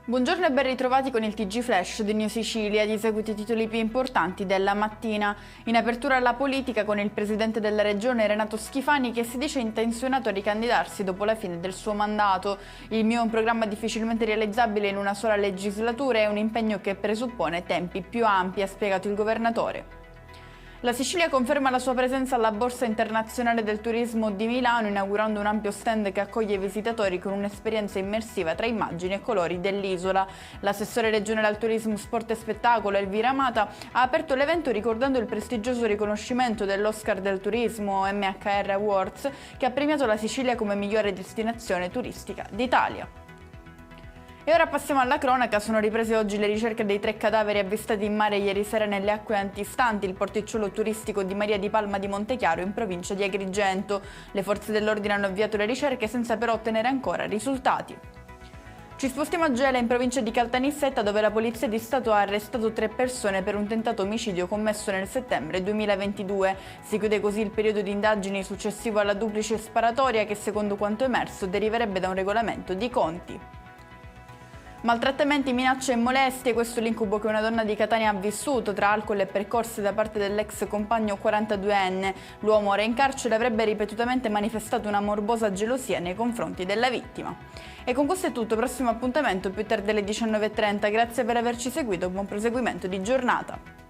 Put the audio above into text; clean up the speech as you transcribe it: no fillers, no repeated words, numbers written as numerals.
Buongiorno e ben ritrovati con il TG Flash di New Sicilia, di seguito i titoli più importanti della mattina. In apertura alla politica con il presidente della regione Renato Schifani che si dice intenzionato a ricandidarsi dopo la fine del suo mandato. Il mio è un programma difficilmente realizzabile in una sola legislatura e un impegno che presuppone tempi più ampi, ha spiegato il governatore. La Sicilia conferma la sua presenza alla Borsa Internazionale del Turismo di Milano, inaugurando un ampio stand che accoglie i visitatori con un'esperienza immersiva tra immagini e colori dell'isola. L'assessore regionale al turismo, sport e spettacolo Elvira Amata ha aperto l'evento ricordando il prestigioso riconoscimento dell'Oscar del turismo MHR Awards che ha premiato la Sicilia come migliore destinazione turistica d'Italia. E ora passiamo alla cronaca. Sono riprese oggi le ricerche dei 3 cadaveri avvistati in mare ieri sera nelle acque antistanti il porticciolo turistico di Maria di Palma di Montechiaro in provincia di Agrigento. Le forze dell'ordine hanno avviato le ricerche senza però ottenere ancora risultati. Ci spostiamo a Gela, in provincia di Caltanissetta, dove la Polizia di Stato ha arrestato 3 persone per un tentato omicidio commesso nel settembre 2022. Si chiude così il periodo di indagini successivo alla duplice sparatoria che, secondo quanto emerso, deriverebbe da un regolamento di conti. Maltrattamenti, minacce e molestie, questo è l'incubo che una donna di Catania ha vissuto tra alcol e percorsi da parte dell'ex compagno 42enne. L'uomo, ora in carcere, avrebbe ripetutamente manifestato una morbosa gelosia nei confronti della vittima. E con questo è tutto, prossimo appuntamento più tardi alle 19:30. Grazie per averci seguito, buon proseguimento di giornata.